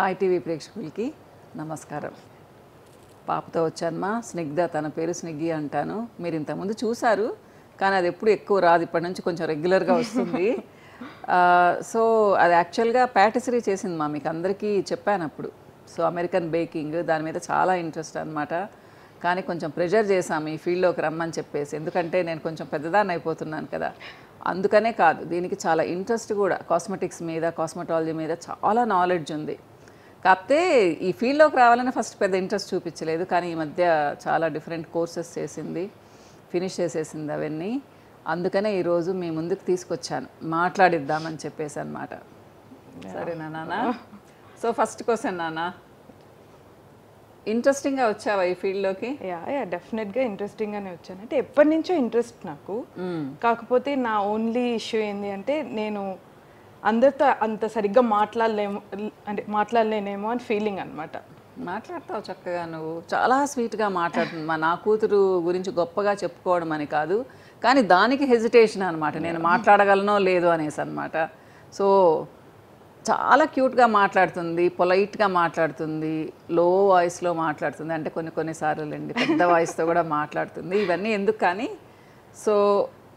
ITV ప్రేక్షకులకి నమస్కారం. పాపతో వచ్చానమ్మా. స్నిగ్ధ, తన పేరు స్నిగ్గి అంటాను. మీరు ఇంతకుముందు చూశారు, కానీ అది ఎప్పుడు ఎక్కువ రాదు, ఇప్పటి నుంచి కొంచెం రెగ్యులర్గా వస్తుంది. సో అది యాక్చువల్గా ప్యాటిసరీ చేసింది మా, మీకు అందరికీ చెప్పాను అప్పుడు. సో అమెరికన్ బేకింగ్, దాని మీద చాలా ఇంట్రెస్ట్ అనమాట. కానీ కొంచెం ప్రెషర్ చేశాము ఈ ఫీల్డ్లోకి రమ్మని చెప్పేసి, ఎందుకంటే నేను కొంచెం పెద్దదాన్ని అయిపోతున్నాను కదా, అందుకనే కాదు, దీనికి చాలా ఇంట్రెస్ట్ కూడా. కాస్మెటిక్స్ మీద, కాస్మెటాలజీ మీద చాలా నాలెడ్జ్ ఉంది. కాకపోతే ఈ ఫీల్డ్లోకి రావాలని ఫస్ట్ పెద్ద ఇంట్రెస్ట్ చూపించలేదు, కానీ ఈ మధ్య చాలా డిఫరెంట్ కోర్సెస్ చేసింది, ఫినిష్ చేసేసింది అవన్నీ. అందుకనే ఈరోజు మీ ముందుకు తీసుకొచ్చాను, మాట్లాడిద్దామని చెప్పేసి అనమాట. సరేనా నాన్న? సో ఫస్ట్ క్వశ్చన్ నాన్న, ఇంట్రెస్టింగ్గా వచ్చావా ఈ ఫీల్డ్లోకి? యా డెఫినెట్గా ఇంట్రెస్టింగ్గానే వచ్చాను. అంటే ఎప్పటి నుంచో ఇంట్రెస్ట్ నాకు. కాకపోతే నా ఓన్లీ ఇష్యూ ఏంటి అంటే, నేను అందరితో అంత సరిగ్గా మాట్లాడలేనేమో అని ఫీలింగ్ అనమాట. మాట్లాడతావు చక్కగా, నువ్వు చాలా స్వీట్గా మాట్లాడుతుంది. మా నా కూతురు గురించి గొప్పగా చెప్పుకోవడం అని కాదు, కానీ దానికి హెజిటేషన్ అనమాట, నేను మాట్లాడగలనో లేదో అనేసి అనమాట. సో చాలా క్యూట్గా మాట్లాడుతుంది, పొలైట్గా మాట్లాడుతుంది, లో వాయిస్లో మాట్లాడుతుంది, అంటే కొన్నిసార్లు అండి పెద్ద వాయిస్తో కూడా మాట్లాడుతుంది. ఇవన్నీ ఎందుకు కానీ, సో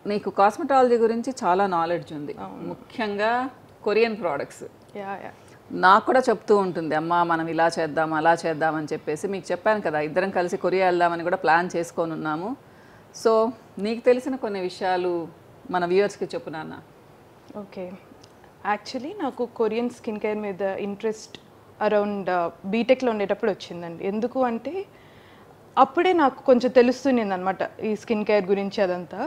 నీకు కాస్మెటాలజీ గురించి చాలా నాలెడ్జ్ ఉంది, ముఖ్యంగా కొరియన్ ప్రోడక్ట్స్. నాకు కూడా చెప్తూ ఉంటుంది, అమ్మ మనం ఇలా చేద్దాం అలా చేద్దామని చెప్పేసి. మీకు చెప్పాను కదా, ఇద్దరం కలిసి కొరియా వెళ్దామని కూడా ప్లాన్ చేసుకొని ఉన్నాము. సో నీకు తెలిసిన కొన్ని విషయాలు మన వ్యూవర్స్కి చెప్పు నాన్న. ఓకే, యాక్చువల్లీ నాకు కొరియన్ స్కిన్ కేర్ మీద ఇంట్రెస్ట్ అరౌండ్ బీటెక్లో ఉండేటప్పుడు వచ్చిందండి. ఎందుకు అంటే అప్పుడే నాకు కొంచెం తెలుస్తుంది అనమాట ఈ స్కిన్ కేర్ గురించి. అదంతా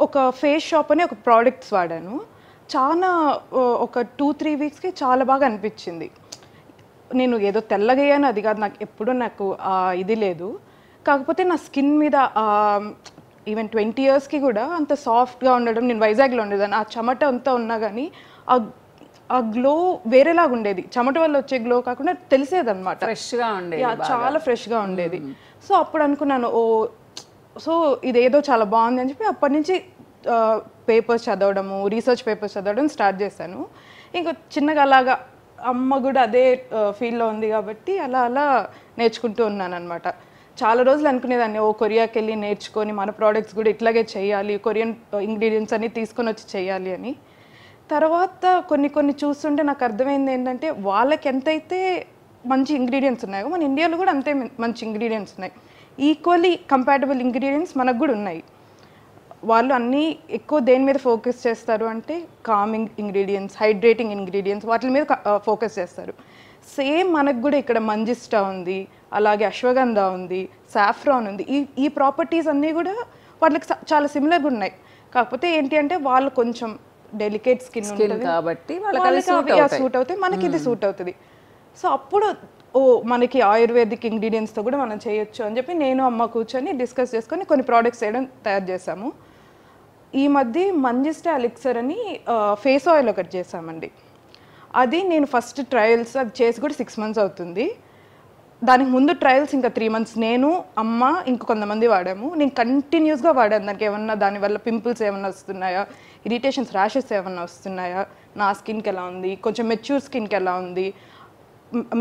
ఒక ఫేస్ షాప్ అని ఒక ప్రోడక్ట్స్ వాడాను, చాలా ఒక 2-3 వీక్స్కి చాలా బాగా అనిపించింది. నేను ఏదో తెల్లగయ్యాను అది కాదు, నాకు నాకు ఇది లేదు. కాకపోతే నా స్కిన్ మీద ఈవెన్ 20 ఇయర్స్కి కూడా అంత సాఫ్ట్గా ఉండడం. నేను వైజాగ్లో ఉండేదాన్ని, ఆ చెమట అంతా ఉన్నా కానీ ఆ గ్లో వేరేలాగా ఉండేది. చెమట వల్ల వచ్చే గ్లో కాకుండా తెలిసేదన్నమాట, ఫ్రెష్గా ఉండేది, చాలా ఫ్రెష్గా ఉండేది. సో అప్పుడు అనుకున్నాను, సో ఇదేదో చాలా బాగుంది అని చెప్పి అప్పటి నుంచి పేపర్స్ చదవడము, రీసెర్చ్ పేపర్స్ చదవడం స్టార్ట్ చేశాను. ఇంకా చిన్నగా అలాగా అమ్మ కూడా అదే ఫీల్డ్లో ఉంది కాబట్టి అలా అలా నేర్చుకుంటూ ఉన్నాను అనమాట. చాలా రోజులు అనుకునేదాన్ని, కొరియాకి వెళ్ళి నేర్చుకొని మన ప్రోడక్ట్స్ కూడా ఇట్లాగే చేయాలి, కొరియన్ ఇంగ్రీడియంట్స్ అన్నీ తీసుకొని వచ్చి చేయాలి అని. తర్వాత కొన్ని చూస్తుంటే నాకు అర్థమైంది ఏంటంటే, వాళ్ళకి ఎంతైతే మంచి ఇంగ్రీడియంట్స్ ఉన్నాయో మన ఇండియాలో కూడా అంతే మంచి ఇంగ్రీడియంట్స్ ఉన్నాయి. ఈక్వల్లీ కంపాటబుల్ ఇంగ్రీడియంట్స్ మనకు కూడా ఉన్నాయి. వాళ్ళు అన్నీ ఎక్కువ దేని మీద ఫోకస్ చేస్తారు అంటే కామింగ్ ఇంగ్రీడియంట్స్, హైడ్రేటింగ్ ఇంగ్రీడియంట్స్, వాటి మీద ఫోకస్ చేస్తారు. సేమ్ మనకు కూడా ఇక్కడ మంజిస్టా ఉంది, అలాగే అశ్వగంధ ఉంది, సాఫ్రాన్ ఉంది. ఈ ప్రాపర్టీస్ అన్నీ కూడా వాళ్ళకి చాలా సిమిలర్గా ఉన్నాయి. కాకపోతే ఏంటి అంటే వాళ్ళు కొంచెం డెలికేట్ స్కిన్ ఉంటుంది కాబట్టి సూట్ అవుతాయి, మనకి ఇది సూట్ అవుతుంది. సో అప్పుడు మనకి ఆయుర్వేదిక్ ఇంగ్రీడియంట్స్తో కూడా మనం చేయొచ్చు అని చెప్పి నేను అమ్మ కూర్చొని డిస్కస్ చేసుకొని కొన్ని ప్రోడక్ట్స్ తయారు చేసాము. ఈ మధ్య మంజిస్టా ఎలిక్సర్ అని ఫేస్ ఆయిల్ ఒకటి చేసామండి. అది నేను ఫస్ట్ ట్రయల్స్ అది చేసి కూడా 6 months అవుతుంది. దానికి ముందు ట్రయల్స్ ఇంకా 3 months నేను, అమ్మ, ఇంక కొంతమంది వాడాము. నేను కంటిన్యూస్గా వాడాను. దానికి ఏమన్నా దానివల్ల పింపుల్స్ ఏమన్నా వస్తున్నాయా, ఇరిటేషన్స్, ర్యాషెస్ ఏమన్నా వస్తున్నాయా, నా స్కిన్కి ఎలా ఉంది, కొంచెం మెచ్యూర్ స్కిన్కి ఎలా ఉంది,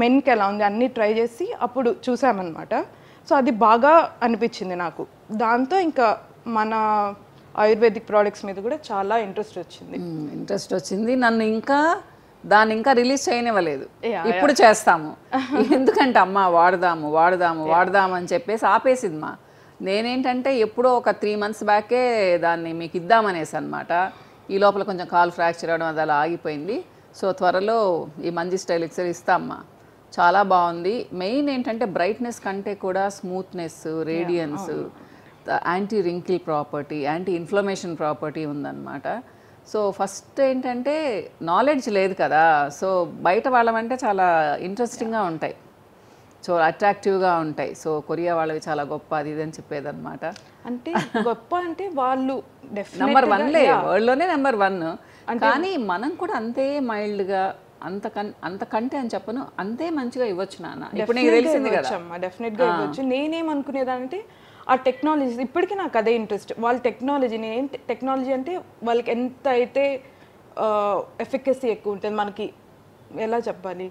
మెన్కి ఎలా ఉంది, అన్నీ ట్రై చేసి అప్పుడు చూసామన్నమాట. సో అది బాగా అనిపించింది నాకు. దాంతో ఇంకా మన ఆయుర్వేదిక్ ప్రోడక్ట్స్ మీద కూడా చాలా ఇంట్రెస్ట్ వచ్చింది. నన్ను దాన్ని ఇంకా రిలీజ్ చేయనివ్వలేదు. ఇప్పుడు చేస్తాము, ఎందుకంటే అమ్మ వాడదాము అని చెప్పేసి ఆపేసింది మా. నేనేంటంటే ఎప్పుడో ఒక 3 months బ్యాకే దాన్ని మీకు ఇద్దామనేసి అనమాట. ఈ లోపల కొంచెం కాలు ఫ్రాక్చర్ అవడం అది అలా ఆగిపోయింది. సో త్వరలో ఈ మంజిస్టా ఎలిక్సర్ ఇస్తామ్మా, చాలా బాగుంది. మెయిన్ ఏంటంటే బ్రైట్నెస్ కంటే కూడా smoothness, radiance, anti wrinkle property, anti inflammation property ఉందన్నమాట. సో ఫస్ట్ ఏంటంటే నాలెడ్జ్ లేదు కదా, సో బయట వాళ్ళమంటే చాలా ఇంట్రెస్టింగ్గా ఉంటాయి, సో అట్రాక్టివ్గా ఉంటాయి. సో కొరియా వాళ్ళవి చాలా గొప్ప అది ఇది అని చెప్పేదన్నమాట. అంటే గొప్ప అంటే వాళ్ళు నెంబర్ 1 వరల్డ్లోనే నెంబర్ 1. కానీ మనం కూడా అంతే మైల్డ్గా, అంతకంటే అని చెప్పను, అంతే మంచిగా ఇవ్వచ్చు నాన్న. ఇప్పుడు నీకు తెలిసింది కదా, డెఫినెట్గా ఇవ్వచ్చు. నేనేమనుకునేదానంటే ఆ టెక్నాలజీ, ఇప్పటికీ నాకు అదే ఇంట్రెస్ట్. వాళ్ళ టెక్నాలజీ అంటే వాళ్ళకి ఎంత అయితే ఎఫికసీ ఎక్కువ ఉంటుంది, మనకి ఎలా చెప్పాలి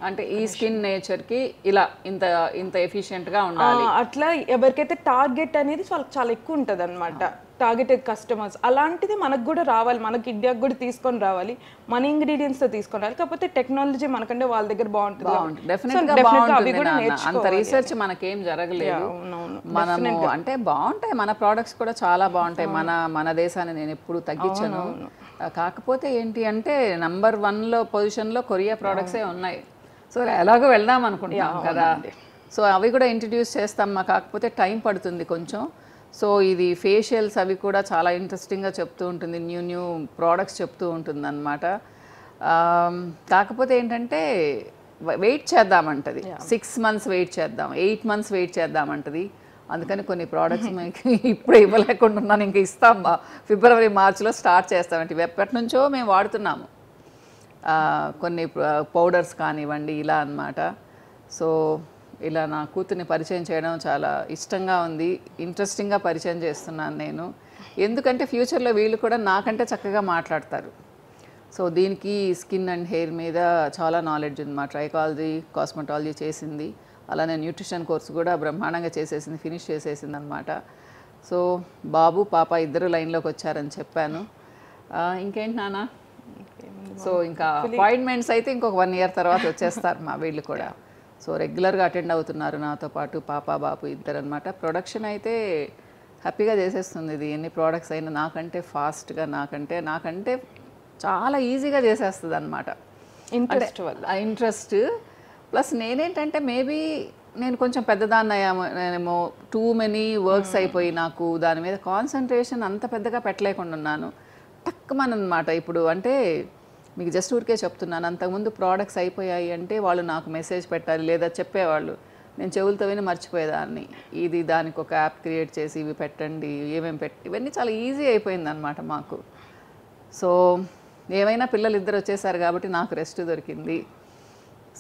అంటే ఈ స్కిన్ నేచర్కి ఇలా ఇంత ఇంత ఎఫిషియెంట్గా ఉండాలి అట్లా ఎవరికైతే టార్గెట్ అనేది వాళ్ళకి చాలా ఎక్కువ ఉంటుంది అనమాట, టార్గెటెడ్ కస్టమర్స్. అలాంటిది మనకు కూడా రావాలి, మనకి ఇండియాకి కూడా తీసుకొని రావాలి, మన ఇంగ్రీడియంట్స్తో తీసుకొని రావాలి. కాకపోతే టెక్నాలజీ మనకంటే వాళ్ళ దగ్గర బాగుంటుంది. డెఫినెట్గా అంత రీసెర్చ్ మనకేం జరగలేదు. మనము అంటే బాగుంటాయి మన ప్రోడక్ట్స్ కూడా చాలా బాగుంటాయి. మన దేశాన్ని నేను ఎప్పుడు తగ్గించను. కాకపోతే ఏంటి అంటే నంబర్ 1 పొజిషన్లో కొరియా ప్రోడక్ట్సే ఉన్నాయి. సో ఎలాగో వెళ్దాం అనుకుంటున్నాం కదా, సో అవి కూడా ఇంట్రడ్యూస్ చేస్తాం. కాకపోతే టైం పడుతుంది కొంచెం. సో ఇది ఫేషియల్స్ అవి కూడా చాలా ఇంట్రెస్టింగ్గా చెప్తూ ఉంటుంది, న్యూ ప్రోడక్ట్స్ చెప్తూ ఉంటుంది అనమాట. కాకపోతే ఏంటంటే వెయిట్ చేద్దామంటది, 6 months వెయిట్ చేద్దాం, 8 months వెయిట్ చేద్దామంటది. అందుకని కొన్ని ప్రోడక్ట్స్ మీకు ఇప్పుడే ఇవ్వలేకుండా ఉన్నాను, ఇంకా ఇస్తాం ఫిబ్రవరి మార్చిలో స్టార్ట్ చేస్తామంటే. ఎప్పటి నుంచో మేము వాడుతున్నాము కొన్ని పౌడర్స్ కానివ్వండి ఇలా అన్నమాట. సో ఇలా నా కూతుర్ని పరిచయం చేయడం చాలా ఇష్టంగా ఉంది, ఇంట్రెస్టింగ్గా పరిచయం చేస్తున్నాను నేను. ఎందుకంటే ఫ్యూచర్లో వీళ్ళు కూడా నాకంటే చక్కగా మాట్లాడతారు. సో దీనికి స్కిన్ అండ్ హెయిర్ మీద చాలా నాలెడ్జ్ ఉంది. మా ట్రైకాలజీ కాస్మెటాలజీ చేసింది, అలానే న్యూట్రిషన్ కోర్స్ కూడా బ్రహ్మాండంగా చేసేసింది, ఫినిష్ చేసేసింది అనమాట. సో బాబు పాప ఇద్దరు లైన్లోకి వచ్చారని చెప్పాను. ఇంకేంటి నాన్న? సో ఇంకా అపాయింట్మెంట్స్ అయితే ఇంకొక 1 year తర్వాత వచ్చేస్తారు మా వీళ్ళు కూడా. సో రెగ్యులర్గా అటెండ్ అవుతున్నారు నాతో పాటు, పాప బాబు ఇద్దరు అనమాట. ప్రొడక్షన్ అయితే హ్యాపీగా చేసేస్తుంది ఇది. ఎన్ని ప్రోడక్ట్స్ అయినా నాకంటే ఫాస్ట్గా, నాకంటే చాలా ఈజీగా చేసేస్తుంది అనమాట. ఇంట్రెస్ట్ ప్లస్ నేనేంటంటే మేబీ నేను కొంచెం పెద్దదాన్నయ్యామేమో, టూ మెనీ వర్క్స్ అయిపోయి నాకు దాని మీద కాన్సన్ట్రేషన్ అంత పెద్దగా పెట్టలేకుండా ఉన్నాను. టక్కుమనమాట ఇప్పుడు. అంటే మీకు జస్ట్ ఊరికే చెప్తున్నాను, అంతకుముందు ప్రోడక్ట్స్ అయిపోయాయి అంటే వాళ్ళు నాకు మెసేజ్ పెట్టాలి లేదా చెప్పేవాళ్ళు, నేను చెవులతో విని మర్చిపోయేదాన్ని. ఇది దానికి ఒక యాప్ క్రియేట్ చేసి ఇవి పెట్టండి, ఏమేమి పెట్టి, ఇవన్నీ చాలా ఈజీ అయిపోయిందనమాట మాకు. సో ఏమైనా పిల్లలు ఇద్దరు వచ్చేసారు కాబట్టి నాకు రెస్ట్ దొరికింది.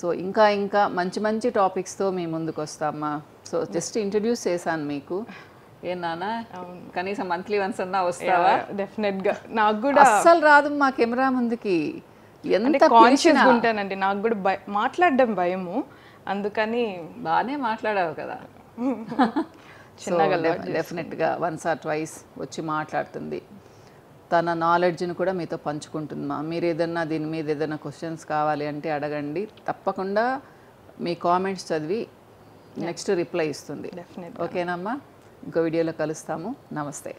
సో ఇంకా మంచి టాపిక్స్తో మీ ముందుకు వస్తామా. సో జస్ట్ ఇంట్రడ్యూస్ చేశాను మీకు. ఏ నాన్న, కనీసం మంత్లీ వన్స్ అన్నా వస్తావా? డెఫినెట్గా. నాకు కూడా అస్సలు రాదు మా కెమెరా ముందుకి, ఎంత కాన్షియస్గా ఉంటానండి. నాకు కూడా మాట్లాడడం భయము, అందుకని. బాగానే మాట్లాడావు కదా. డెఫినెట్గా 1 or 2 వచ్చి మాట్లాడుతుంది. తన నాలెడ్జ్ని కూడా మీతో పంచుకుంటుందమ్మా. మీరు ఏదన్నా దీని మీద ఏదైనా క్వశ్చన్స్ కావాలి అంటే అడగండి, తప్పకుండా మీ కామెంట్స్ చదివి నెక్స్ట్ రిప్లై ఇస్తుంది. ఓకేనమ్మా? ఇంకో వీడియోలో కలుస్తాము. నమస్తే.